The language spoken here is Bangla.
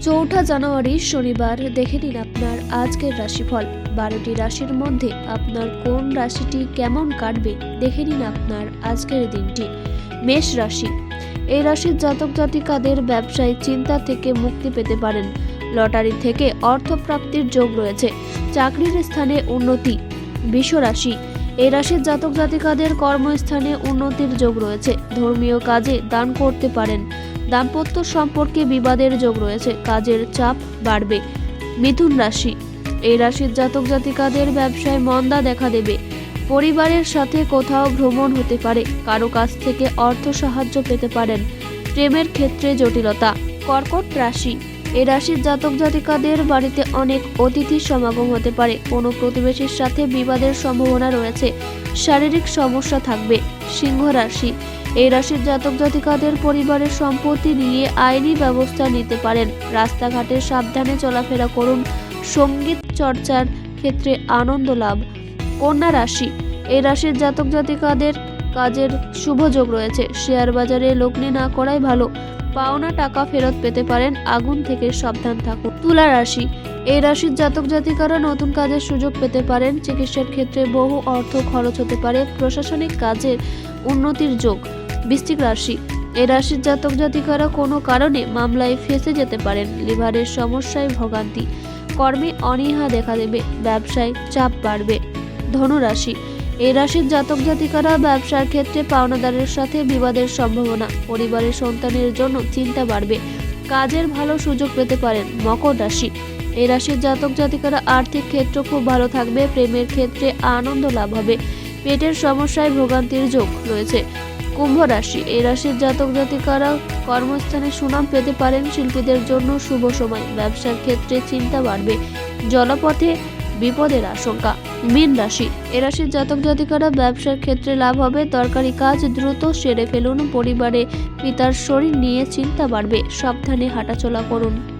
চৌঠা জানুয়ারি শনিবার দেখে নিন আপনার আজকের রাশিফল। 12টি রাশির মধ্যে আপনার কোন রাশিটি কেমন কাটবে দেখে নিন আপনার আজকের দিনটি। মেষ রাশি, এই রাশির জাতক জাতিকাদের ব্যবসায় চিন্তা থেকে মুক্তি পেতে পারেন। লটারি থেকে অর্থপ্রাপ্তির যোগ রয়েছে। চাকরির স্থানে উন্নতি। বৃষ রাশি, এই রাশির জাতক জাতিকাদের কর্মস্থানে উন্নতির যোগ রয়েছে। ধর্মীয় কাজে দান করতে পারেন। দাম্পত্য সম্পর্কে বিবাদের যোগ রয়েছে। কাজের চাপ বাড়বে। মিথুন রাশি, এই রাশির জাতক জাতিকাদের ব্যবসায় মন্দা দেখা দেবে। পরিবারের সাথে কোথাও ভ্রমণ হতে পারে। কারো কাছ থেকে অর্থ সাহায্য পেতে পারেন। প্রেমের ক্ষেত্রে জটিলতা। কর্কট রাশি, এই রাশির জাতক জাতিকাদের বাড়িতে অনেক অতিথির সমাগম হতে পারে। কোনো প্রতিবেশীর সাথে বিবাদের সম্ভাবনা রয়েছে। শারীরিক সমস্যা থাকবে। সিংহ রাশি, এই রাশির জাতক জাতিকাদের পরিবারের সম্পত্তি নিয়ে আইনি ব্যবস্থা নিতে পারেন। রাস্তাঘাটে সাবধানে চলাফেরা করুন। সঙ্গীত চর্চার ক্ষেত্রে আনন্দ লাভ। কন্যা রাশি, এই রাশির জাতক জাতিকাদের কাজের শুভ যোগ রয়েছে। শেয়ার বাজারে লগ্নি না করাই ভালো। পাওনা টাকা ফেরত পেতে পারেন। আগুন থেকে সাবধান থাকুন। তুলা রাশি, এই রাশির জাতক জাতিকারা নতুন কাজের সুযোগ পেতে পারেন। চিকিৎসার ক্ষেত্রে বহু অর্থ খরচ হতে পারে। প্রশাসনিক কাজের উন্নতির যোগ। বৃশ্চিক রাশি, এই রাশির জাতক জাতিকারা কোনো কারণে মামলায় ফেঁসে যেতে পারেন। লিভারের সমস্যায় ভোগান্তি। কর্মে অনীহা দেখা দেবে। ব্যবসায় চাপ বাড়বে। ধনু রাশি, এই রাশির জাতক জাতিকারা ব্যবসার ক্ষেত্রে পাওনাদারের সাথে বিবাদের সম্ভাবনা। পরিবারের সন্তানের জন্য চিন্তা বাড়বে। কাজের ভালো সুযোগ পেতে পারেন। মকর রাশি, এই রাশির জাতক জাতিকারা আর্থিক ক্ষেত্র খুব ভালো থাকবে। প্রেমের ক্ষেত্রে আনন্দ লাভ হবে। পেটের সমস্যায় ভোগান্তির যোগ রয়েছে। কুম্ভ রাশি, এই রাশির জাতক জাতিকারা কর্মস্থানে সুনাম পেতে পারেন। শিল্পীদের জন্য শুভ সময়। ব্যবসার ক্ষেত্রে চিন্তা বাড়বে। জলপথে বিপদের আশঙ্কা। মীন রাশি, এ রাশির জাতক জাতিকারা ব্যবসার ক্ষেত্রে লাভ হবে। দরকারি কাজ দ্রুত সেরে ফেলুন। পরিবারে পিতার শরীর নিয়ে চিন্তা বাড়বে। সাবধানে হাঁটাচলা করুন।